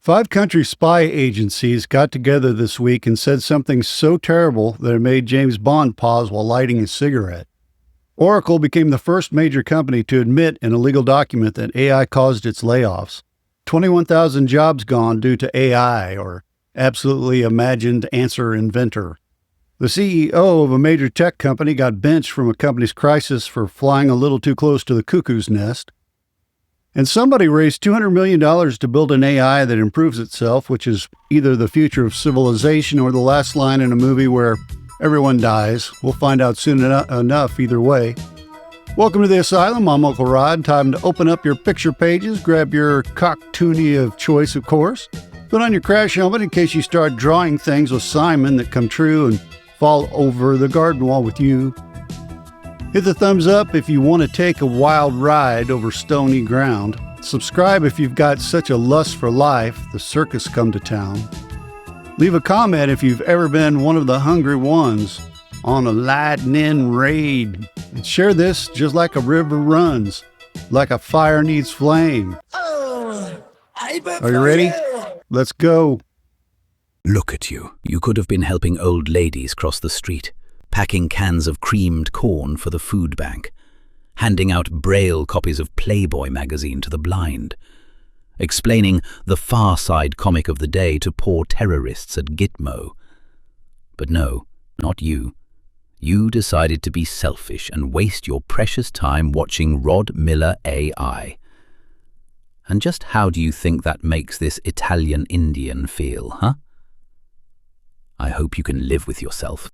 5 country spy agencies got together this week and said something so terrible that it made James Bond pause while lighting a cigarette. Oracle became the first major company to admit in a legal document that AI caused its layoffs. 21,000 jobs gone due to AI, or absolutely imagined answer inventor. The CEO of a major tech company got benched from a company's crisis for flying a little too close to the cuckoo's nest. And somebody raised $200 million to build an AI that improves itself, which is either the future of civilization or the last line in a movie where everyone dies. We'll find out soon enough either way. Welcome to the Asylum. I'm Uncle Rod. Time to open up your picture pages, grab your cock-toonie of choice, of course. Put on your crash helmet in case you start drawing things with Simon that come true and fall over the garden wall with you. Hit the thumbs up if you want to take a wild ride over stony ground. Subscribe if you've got such a lust for life, the circus come to town. Leave a comment if you've ever been one of the hungry ones on a lightning raid. And share this just like a river runs, like a fire needs flame. Are you ready? Let's go. Look at you. You could have been helping old ladies cross the street, packing cans of creamed corn for the food bank, handing out Braille copies of Playboy magazine to the blind, explaining the Far Side comic of the day to poor terrorists at Gitmo. But no, not you. You decided to be selfish and waste your precious time watching Rod Miller AI. And just how do you think that makes this Italian Indian feel, huh? I hope you can live with yourself.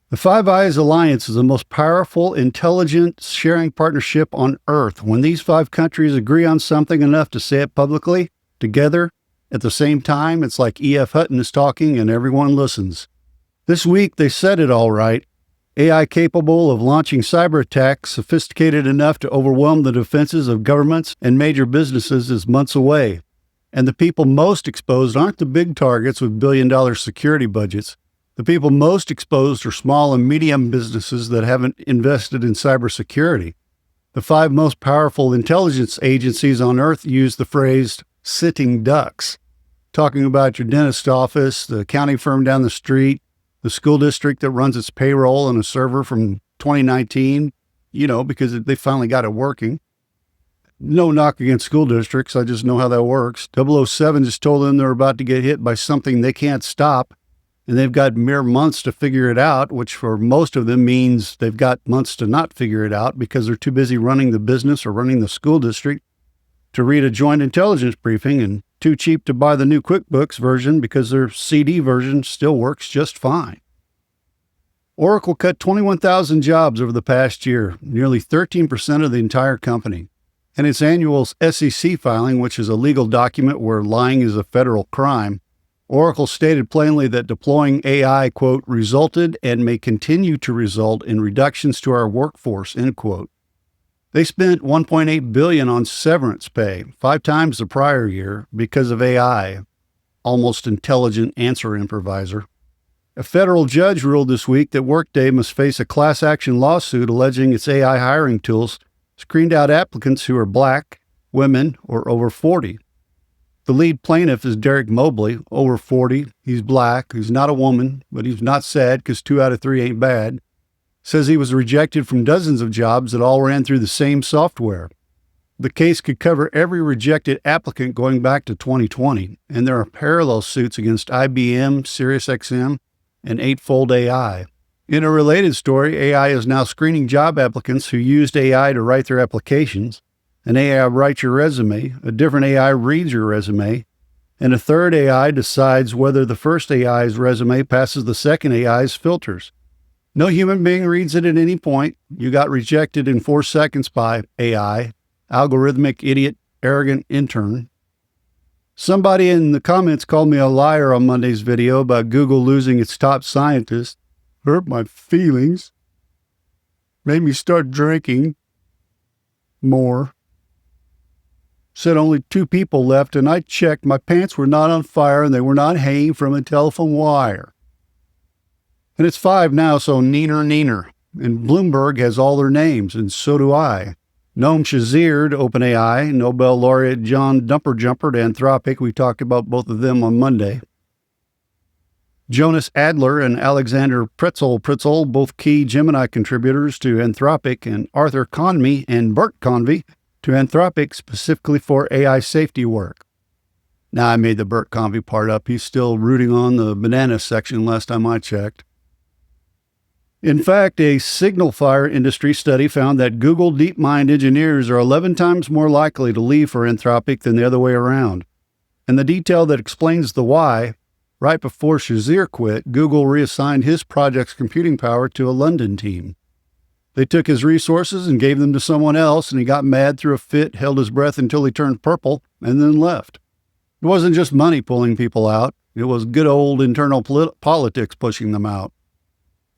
The Five Eyes Alliance is the most powerful intelligence sharing partnership on Earth. When these 5 countries agree on something enough to say it publicly, together, at the same time, it's like E.F. Hutton is talking and everyone listens. This week, they said it all right. AI capable of launching cyber attacks sophisticated enough to overwhelm the defenses of governments and major businesses is months away. And the people most exposed aren't the big targets with billion-dollar security budgets. The people most exposed are small and medium businesses that haven't invested in cybersecurity. The 5 most powerful intelligence agencies on Earth use the phrase sitting ducks, talking about your dentist office, the accounting firm down the street, the school district that runs its payroll on a server from 2019, because they finally got it working. No knock against school districts, I just know how that works. 007 just told them they're about to get hit by something they can't stop, and they've got mere months to figure it out, which for most of them means they've got months to not figure it out because they're too busy running the business or running the school district to read a joint intelligence briefing, and too cheap to buy the new QuickBooks version because their CD version still works just fine. Oracle cut 21,000 jobs over the past year, nearly 13% of the entire company. In its annual SEC filing, which is a legal document where lying is a federal crime, Oracle stated plainly that deploying AI, quote, resulted and may continue to result in reductions to our workforce, end quote. They spent $1.8 billion on severance pay, 5 times the prior year, because of AI, almost intelligent answer improviser. A federal judge ruled this week that Workday must face a class action lawsuit alleging its AI hiring tools screened out applicants who are Black, women, or over 40. The lead plaintiff is Derek Mobley, over 40. He's Black. He's not a woman, but he's not sad because 2 out of 3 ain't bad. Says he was rejected from dozens of jobs that all ran through the same software. The case could cover every rejected applicant going back to 2020, and there are parallel suits against IBM, SiriusXM, and Eightfold AI. In a related story, AI is now screening job applicants who used AI to write their applications. An AI writes your resume, a different AI reads your resume, and a third AI decides whether the first AI's resume passes the second AI's filters. No human being reads it at any point. You got rejected in 4 seconds by AI, algorithmic, idiot, arrogant intern. Somebody in the comments called me a liar on Monday's video about Google losing its top scientist. Hurt my feelings. Made me start drinking more. Said only 2 people left, and I checked. My pants were not on fire, and they were not hanging from a telephone wire. And it's 5 now, so neener. And Bloomberg has all their names, and so do I. Noam Shazeer to OpenAI, Nobel laureate John Dumperjumper to Anthropic. We talked about both of them on Monday. Jonas Adler and Alexander Pretzel, both key Gemini contributors to Anthropic, and Arthur Convey and Bert Convey to Anthropic specifically for AI safety work. Now, I made the Bert Convey part up. He's still rooting on the banana section last time I checked. In fact, a SignalFire industry study found that Google DeepMind engineers are 11 times more likely to leave for Anthropic than the other way around. And the detail that explains the why: right before Shazeer quit, Google reassigned his project's computing power to a London team. They took his resources and gave them to someone else, and he got mad, threw a fit, held his breath until he turned purple, and then left. It wasn't just money pulling people out. It was good old internal politics pushing them out.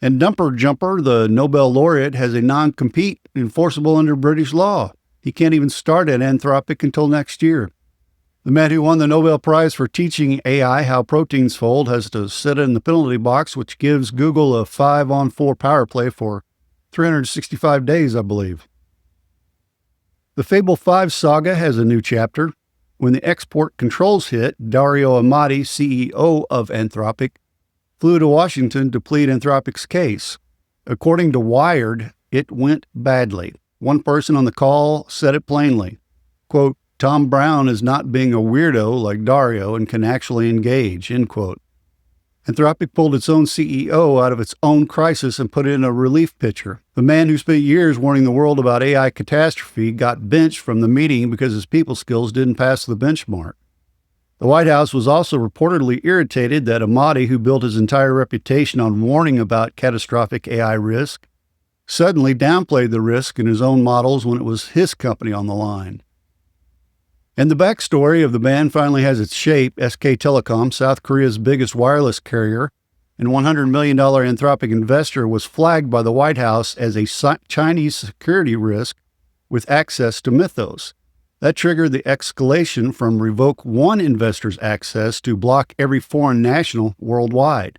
And Dumperjumper, the Nobel laureate, has a non-compete enforceable under British law. He can't even start at Anthropic until next year. The man who won the Nobel Prize for teaching AI how proteins fold has to sit in the penalty box, which gives Google a 5-on-4 power play for 365 days, I believe. The Fable 5 saga has a new chapter. When the export controls hit, Dario Amodei, CEO of Anthropic, flew to Washington to plead Anthropic's case. According to Wired, it went badly. One person on the call said it plainly. Quote, "Tom Brown is not being a weirdo like Dario and can actually engage," end quote. Anthropic pulled its own CEO out of its own crisis and put in a relief pitcher. The man who spent years warning the world about AI catastrophe got benched from the meeting because his people skills didn't pass the benchmark. The White House was also reportedly irritated that Amodei, who built his entire reputation on warning about catastrophic AI risk, suddenly downplayed the risk in his own models when it was his company on the line. And the backstory of the ban finally has its shape. SK Telecom, South Korea's biggest wireless carrier and $100 million Anthropic investor, was flagged by the White House as a Chinese security risk with access to Mythos. That triggered the escalation from revoke one investor's access to block every foreign national worldwide.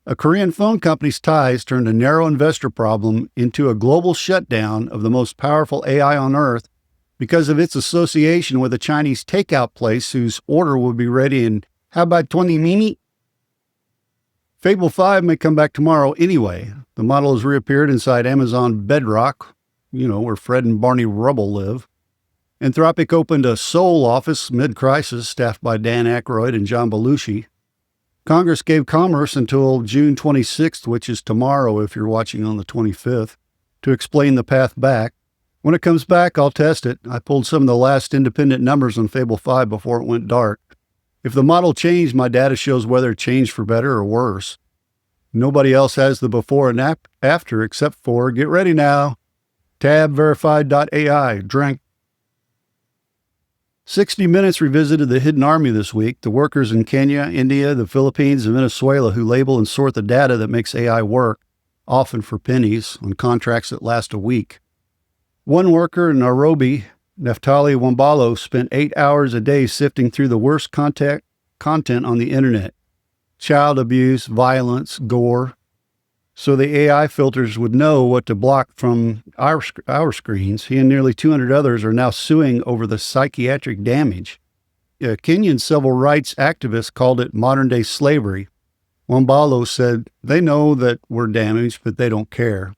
A Korean phone company's ties turned a narrow investor problem into a global shutdown of the most powerful AI on Earth because of its association with a Chinese takeout place whose order will be ready in, how about 20 minutes? Fable 5 may come back tomorrow anyway. The model has reappeared inside Amazon Bedrock, where Fred and Barney Rubble live. Anthropic opened a Seoul office mid-crisis, staffed by Dan Aykroyd and John Belushi. Congress gave Commerce until June 26th, which is tomorrow if you're watching on the 25th, to explain the path back. When it comes back, I'll test it. I pulled some of the last independent numbers on Fable 5 before it went dark. If the model changed, my data shows whether it changed for better or worse. Nobody else has the before and after except for, get ready now, tabverified.ai. Drink. 60 Minutes revisited the hidden army this week, the workers in Kenya, India, the Philippines, and Venezuela who label and sort the data that makes AI work, often for pennies, on contracts that last a week. One worker in Nairobi, Naftali Wambalo, spent 8 hours a day sifting through the worst content on the internet. Child abuse, violence, gore. So the AI filters would know what to block from our screens. He and nearly 200 others are now suing over the psychiatric damage. A Kenyan civil rights activist called it modern-day slavery. Wambalo said, "They know that we're damaged, but they don't care."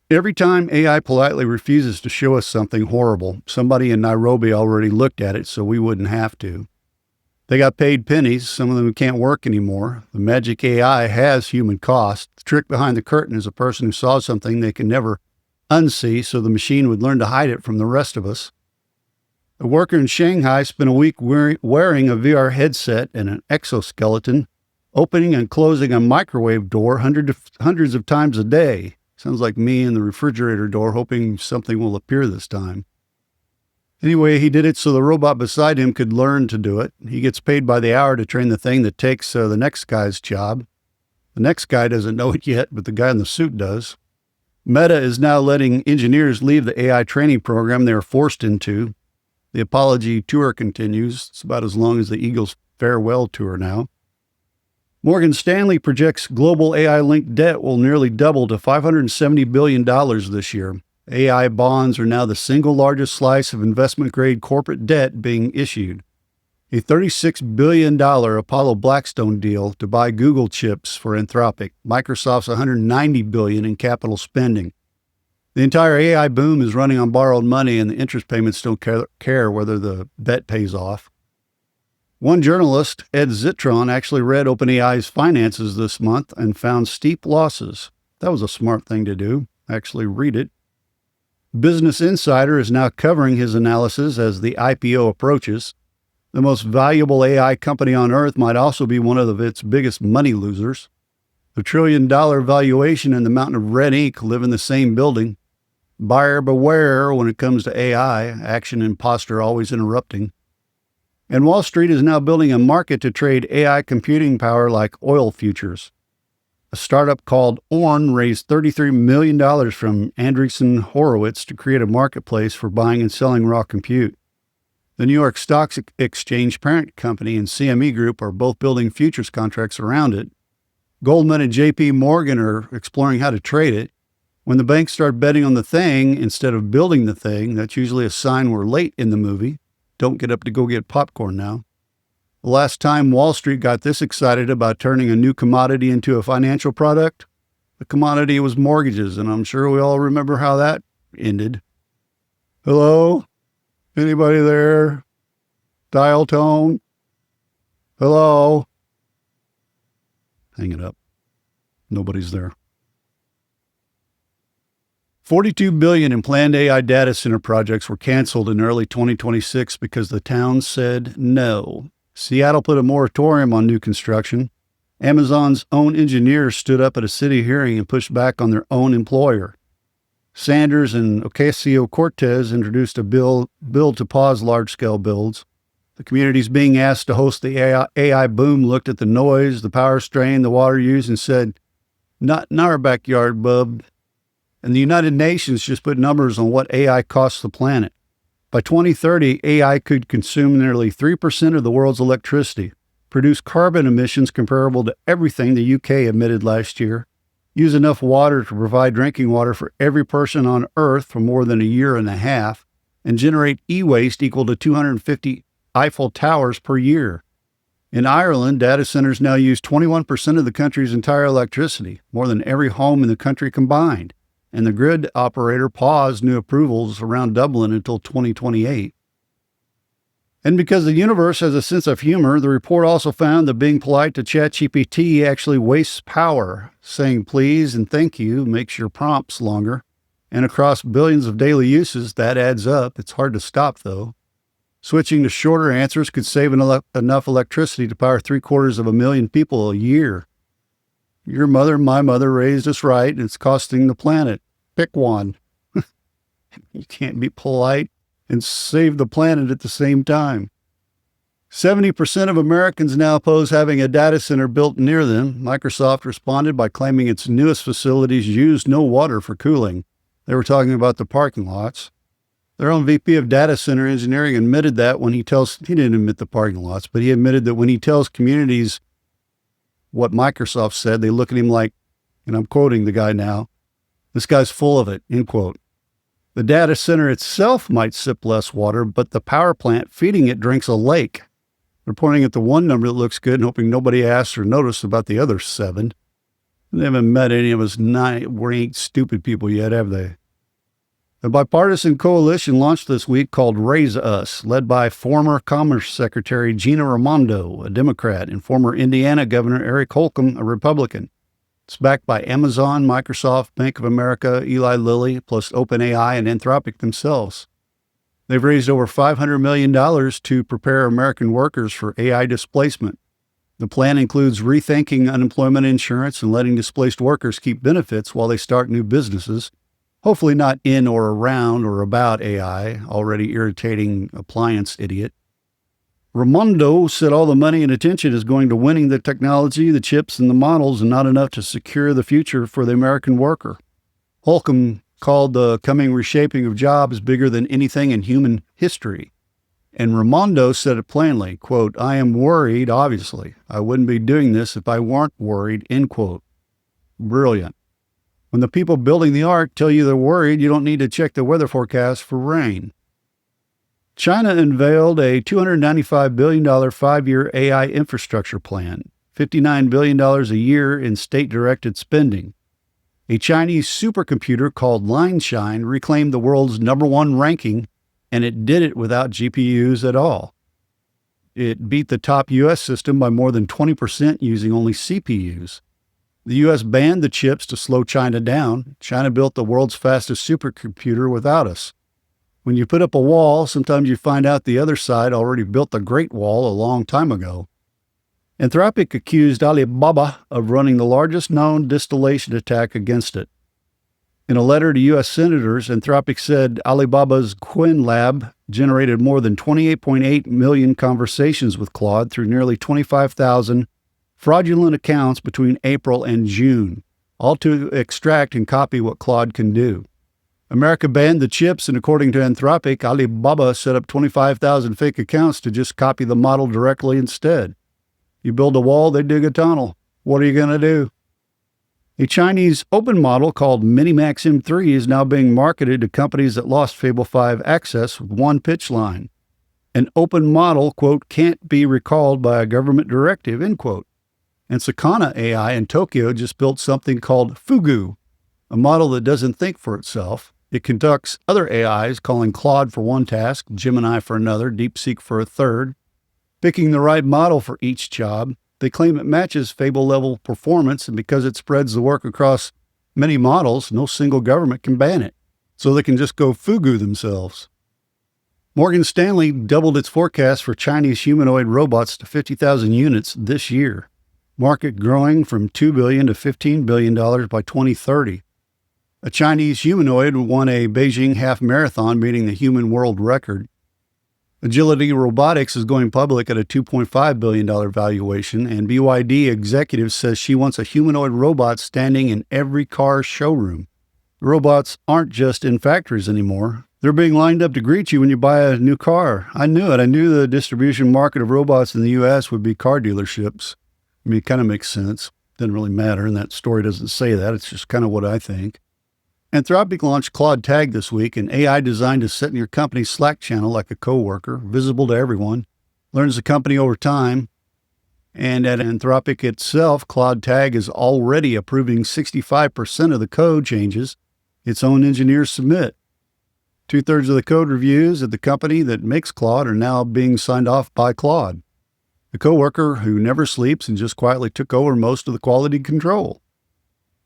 Every time AI politely refuses to show us something horrible, somebody in Nairobi already looked at it so we wouldn't have to. They got paid pennies. Some of them can't work anymore. The magic AI has human cost. The trick behind the curtain is a person who saw something they can never unsee, so the machine would learn to hide it from the rest of us. A worker in Shanghai spent a week wearing a VR headset and an exoskeleton, opening and closing a microwave door hundreds of times a day. Sounds like me in the refrigerator door, hoping something will appear this time. Anyway, he did it so the robot beside him could learn to do it. He gets paid by the hour to train the thing that takes the next guy's job. The next guy doesn't know it yet, but the guy in the suit does. Meta is now letting engineers leave the AI training program they were forced into. The apology tour continues. It's about as long as the Eagles' farewell tour now. Morgan Stanley projects global AI-linked debt will nearly double to $570 billion this year. AI bonds are now the single largest slice of investment-grade corporate debt being issued. A $36 billion Apollo Blackstone deal to buy Google chips for Anthropic, Microsoft's $190 billion in capital spending. The entire AI boom is running on borrowed money, and the interest payments don't care whether the bet pays off. One journalist, Ed Zitron, actually read OpenAI's finances this month and found steep losses. That was a smart thing to do, actually read it. Business Insider is now covering his analysis as the IPO approaches. The most valuable AI company on earth might also be one of its biggest money losers. The $1 trillion valuation and the mountain of red ink live in the same building. Buyer beware when it comes to AI, action and posture always interrupting. And Wall Street is now building a market to trade AI computing power like oil futures. A startup called Orn raised $33 million from Andreessen Horowitz to create a marketplace for buying and selling raw compute. The New York Stock Exchange parent company and CME Group are both building futures contracts around it. Goldman and JP Morgan are exploring how to trade it. When the banks start betting on the thing instead of building the thing, that's usually a sign we're late in the movie. Don't get up to go get popcorn now. The last time Wall Street got this excited about turning a new commodity into a financial product, the commodity was mortgages, and I'm sure we all remember how that ended. Hello? Anybody there? Dial tone? Hello? Hang it up. Nobody's there. $42 billion in planned AI data center projects were canceled in early 2026 because the towns said no. Seattle put a moratorium on new construction. Amazon's own engineers stood up at a city hearing and pushed back on their own employer. Sanders and Ocasio-Cortez introduced a bill to pause large-scale builds. The communities being asked to host the AI boom looked at the noise, the power strain, the water use, and said, "Not in our backyard, bub." And the United Nations just put numbers on what AI costs the planet. By 2030, AI could consume nearly 3% of the world's electricity, produce carbon emissions comparable to everything the UK emitted last year, use enough water to provide drinking water for every person on Earth for more than a year and a half, and generate e-waste equal to 250 Eiffel Towers per year. In Ireland, data centers now use 21% of the country's entire electricity, more than every home in the country combined. And the grid operator paused new approvals around Dublin until 2028. And because the universe has a sense of humor, the report also found that being polite to ChatGPT actually wastes power. Saying please and thank you makes your prompts longer. And across billions of daily uses, that adds up. It's hard to stop, though. Switching to shorter answers could save enough electricity to power 750,000 people a year. Your mother, my mother raised us right, and it's costing the planet. Pick one. You can't be polite and save the planet at the same time. 70% of Americans now oppose having a data center built near them. Microsoft responded by claiming its newest facilities use no water for cooling. They were talking about the parking lots. Their own VP of Data Center Engineering admitted that he didn't admit the parking lots, but he admitted that when he tells communities what Microsoft said, they look at him like, and I'm quoting the guy now, "This guy's full of it," end quote. The data center itself might sip less water, but the power plant feeding it drinks a lake. They're pointing at the one number that looks good and hoping nobody asks or notices about the other 7. They haven't met any of us we ain't stupid people yet, have they? A bipartisan coalition launched this week called Raise Us, led by former Commerce Secretary Gina Raimondo, a Democrat, and former Indiana Governor Eric Holcomb, a Republican. It's backed by Amazon, Microsoft, Bank of America, Eli Lilly, plus OpenAI and Anthropic themselves. They've raised over $500 million to prepare American workers for AI displacement. The plan includes rethinking unemployment insurance and letting displaced workers keep benefits while they start new businesses, hopefully not in or around or about AI, already irritating appliance idiot. Raimondo said all the money and attention is going to winning the technology, the chips, and the models, and not enough to secure the future for the American worker. Holcomb called the coming reshaping of jobs bigger than anything in human history. And Raimondo said it plainly, quote, "I am worried, obviously. I wouldn't be doing this if I weren't worried," end quote. Brilliant. When the people building the ark tell you they're worried, you don't need to check the weather forecast for rain. China unveiled a $295 billion 5-year AI infrastructure plan, $59 billion a year in state-directed spending. A Chinese supercomputer called Lineshine reclaimed the world's #1 ranking, and it did it without GPUs at all. It beat the top U.S. system by more than 20% using only CPUs. The U.S. banned the chips to slow China down. China built the world's fastest supercomputer without us. When you put up a wall, sometimes you find out the other side already built the Great Wall a long time ago. Anthropic accused Alibaba of running the largest known distillation attack against it. In a letter to U.S. senators, Anthropic said Alibaba's Qwen lab generated more than 28.8 million conversations with Claude through nearly 25,000 fraudulent accounts between April and June, all to extract and copy what Claude can do. America banned the chips, and according to Anthropic, Alibaba set up 25,000 fake accounts to just copy the model directly instead. You build a wall, they dig a tunnel. What are you going to do? A Chinese open model called Minimax M3 is now being marketed to companies that lost Fable 5 access with one pitch line. An open model, quote, can't be recalled by a government directive, end quote. And Sakana AI in Tokyo just built something called Fugu, a model that doesn't think for itself. It conducts other AIs, calling Claude for one task, Gemini for another, DeepSeek for a third, picking the right model for each job. They claim it matches Fable-level performance, and because it spreads the work across many models, no single government can ban it. So they can just go Fugu themselves. Morgan Stanley doubled its forecast for Chinese humanoid robots to 50,000 units this year. Market growing from $2 billion to $15 billion by 2030. A Chinese humanoid won a Beijing half marathon, beating the human world record. Agility Robotics is going public at a $2.5 billion valuation, and BYD executive says she wants a humanoid robot standing in every car showroom. The robots aren't just in factories anymore. They're being lined up to greet you when you buy a new car. I knew it. I knew the distribution market of robots in the U.S. would be car dealerships. I mean, it kind of makes sense. Doesn't really matter, and that story doesn't say that. It's just kind of what I think. Anthropic launched Claude Tag this week, an AI designed to sit in your company's Slack channel like a coworker, visible to everyone, learns the company over time. And at Anthropic itself, Claude Tag is already approving 65% of the code changes its own engineers submit. 2/3 of the code reviews at the company that makes Claude are now being signed off by Claude, the coworker who never sleeps and just quietly took over most of the quality control.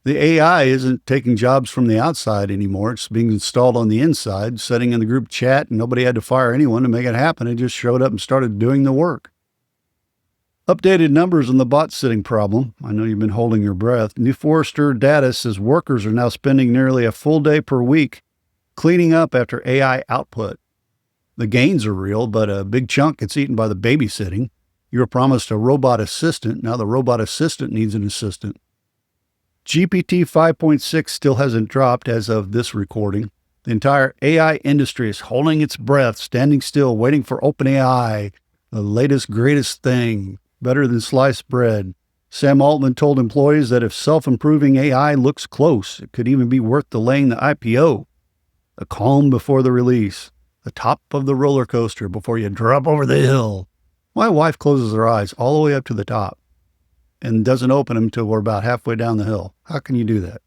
The AI isn't taking jobs from the outside anymore. It's being installed on the inside, setting in the group chat, and nobody had to fire anyone to make it happen. It just showed up and started doing the work. Updated numbers on the bot sitting problem. I know you've been holding your breath. New Forrester data says workers are now spending nearly a full day per week cleaning up after AI output. The gains are real, but a big chunk gets eaten by the babysitting. You were promised a robot assistant. Now the robot assistant needs an assistant. GPT 5.6 still hasn't dropped as of this recording. The entire AI industry is holding its breath, standing still, waiting for OpenAI, the latest, greatest thing, better than sliced bread. Sam Altman told employees that if self-improving AI looks close, it could even be worth delaying the IPO. The calm before the release, the top of the roller coaster before you drop over the hill. My wife closes her eyes all the way up to the top and doesn't open them until we're about halfway down the hill. How can you do that?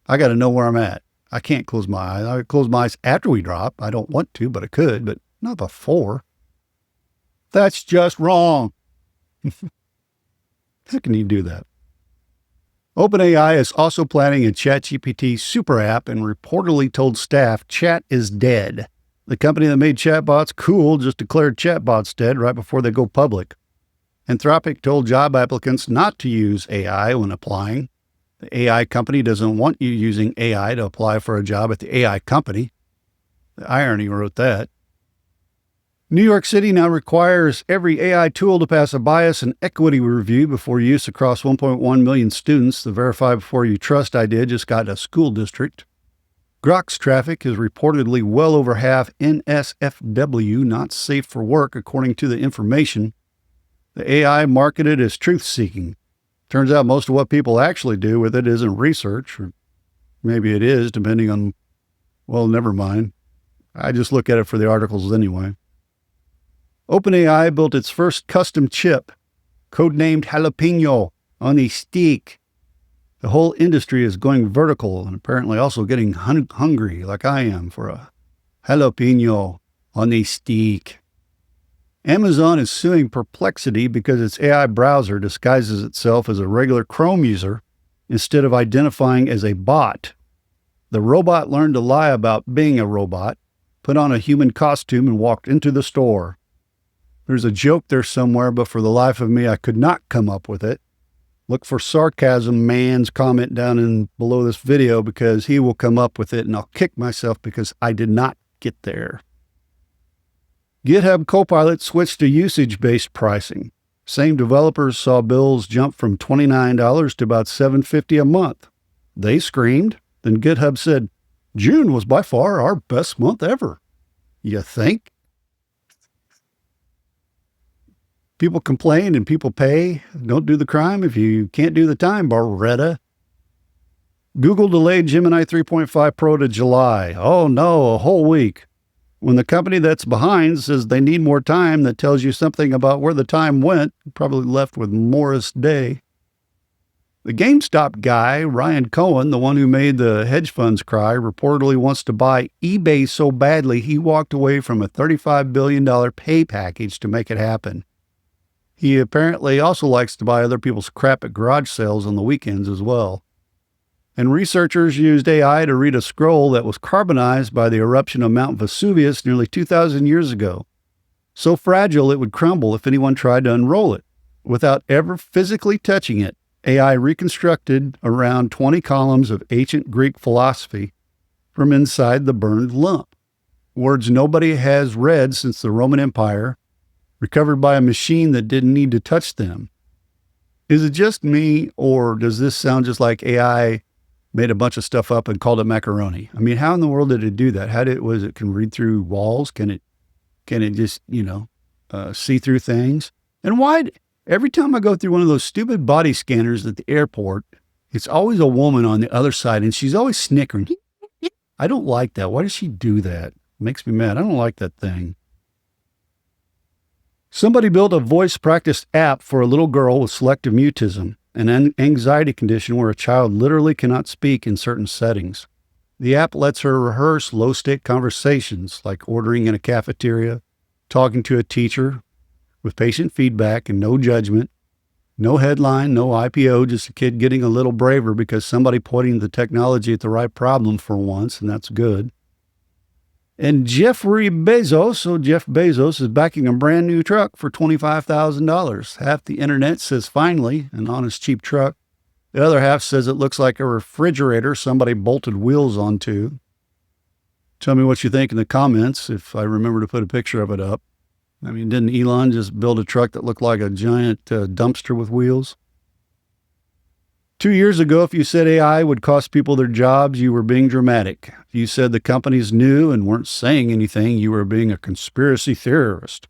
I got to know where I'm at. I can't close my eyes. I close my eyes after we drop. I don't want to, but I could, but not before. That's just wrong. How can you do that? OpenAI is also planning a ChatGPT super app and reportedly told staff chat is dead. The company that made chatbots cool just declared chatbots dead right before they go public. Anthropic told job applicants not to use AI when applying. The AI company doesn't want you using AI to apply for a job at the AI company. The irony wrote that. New York City now requires every AI tool to pass a bias and equity review before use across 1.1 million students. The Verify Before You Trust idea just got a school district. Grok's traffic is reportedly well over half NSFW, not safe for work, according to the information. The AI marketed as truth-seeking. Turns out most of what people actually do with it isn't research or Maybe it is, depending on, well, never mind. I just look at it for the articles anyway. OpenAI built its first custom chip, codenamed Jalapeno, on a stick. The whole industry is going vertical and apparently also getting hungry, like I am, for a jalapeno on a stick. Amazon is suing Perplexity because its AI browser disguises itself as a regular Chrome user instead of identifying as a bot. The robot learned to lie about being a robot, put on a human costume, and walked into the store. There's a joke there somewhere, but for the life of me, I could not come up with it. Look for Sarcasm Man's comment down in below this video because he will come up with it, and I'll kick myself because I did not get there. GitHub Copilot switched to usage-based pricing. Same developers saw bills jump from $29 to about $7.50 a month. They screamed. Then GitHub said, June was by far our best month ever. You think? People complain and people pay. Don't do the crime if you can't do the time, Barretta. Google delayed Gemini 3.5 Pro to July. Oh no, a whole week. When the company that's behind says they need more time, that tells you something about where the time went. You're probably left with Morris Day. The GameStop guy, Ryan Cohen, the one who made the hedge funds cry, reportedly wants to buy eBay so badly he walked away from a $35 billion pay package to make it happen. He apparently also likes to buy other people's crap at garage sales on the weekends as well. And researchers used AI to read a scroll that was carbonized by the eruption of Mount Vesuvius nearly 2,000 years ago. So fragile it would crumble if anyone tried to unroll it. Without ever physically touching it, AI reconstructed around 20 columns of ancient Greek philosophy from inside the burned lump. Words nobody has read since the Roman Empire, recovered by a machine that didn't need to touch them. Is it just me, or does this sound just like AI made a bunch of stuff up and called it macaroni? I mean, how in the world did it do that? It can read through walls? Can it just, see through things? And why, every time I go through one of those stupid body scanners at the airport, it's always a woman on the other side and she's always snickering. I don't like that. Why does she do that? It makes me mad. I don't like that thing. Somebody built a voice practice app for a little girl with selective mutism, an anxiety condition where a child literally cannot speak in certain settings. The app lets her rehearse low-stake conversations like ordering in a cafeteria, talking to a teacher, with patient feedback and no judgment, no headline, no IPO, just a kid getting a little braver because somebody pointing the technology at the right problem for once, and that's good. And Jeff Bezos is backing a brand new truck for $25,000. Half the internet says finally, an honest cheap truck. The other half says it looks like a refrigerator somebody bolted wheels onto. Tell me what you think in the comments if I remember to put a picture of it up. I mean, didn't Elon just build a truck that looked like a giant dumpster with wheels? 2 years ago, if you said AI would cost people their jobs, you were being dramatic. If you said the companies knew and weren't saying anything, you were being a conspiracy theorist.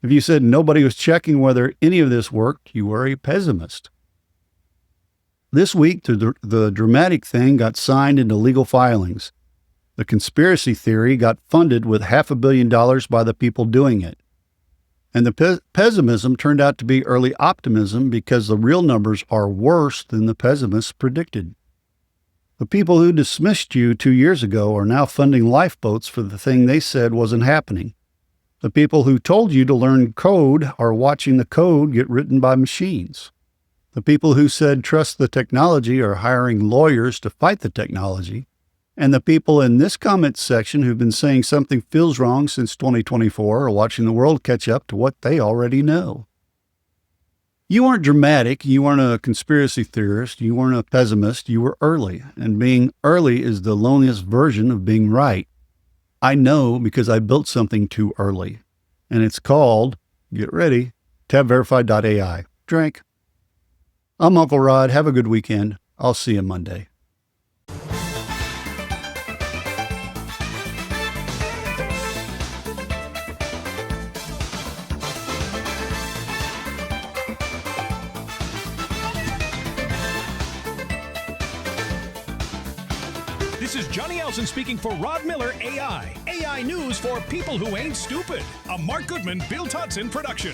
If you said nobody was checking whether any of this worked, you were a pessimist. This week, the dramatic thing got signed into legal filings. The conspiracy theory got funded with $500 million by the people doing it. And the pessimism turned out to be early optimism because the real numbers are worse than the pessimists predicted. The people who dismissed you 2 years ago are now funding lifeboats for the thing they said wasn't happening. The people who told you to learn code are watching the code get written by machines. The people who said trust the technology are hiring lawyers to fight the technology. And the people in this comment section who've been saying something feels wrong since 2024 are watching the world catch up to what they already know. You weren't dramatic. You weren't a conspiracy theorist. You weren't a pessimist. You were early. And being early is the loneliest version of being right. I know because I built something too early. And it's called, get ready, tabverified.ai. Drink. I'm Uncle Rod. Have a good weekend. I'll see you Monday. This is Johnny Elson speaking for Rod Miller AI. AI news for people who ain't stupid. A Mark Goodman, Bill Todson production.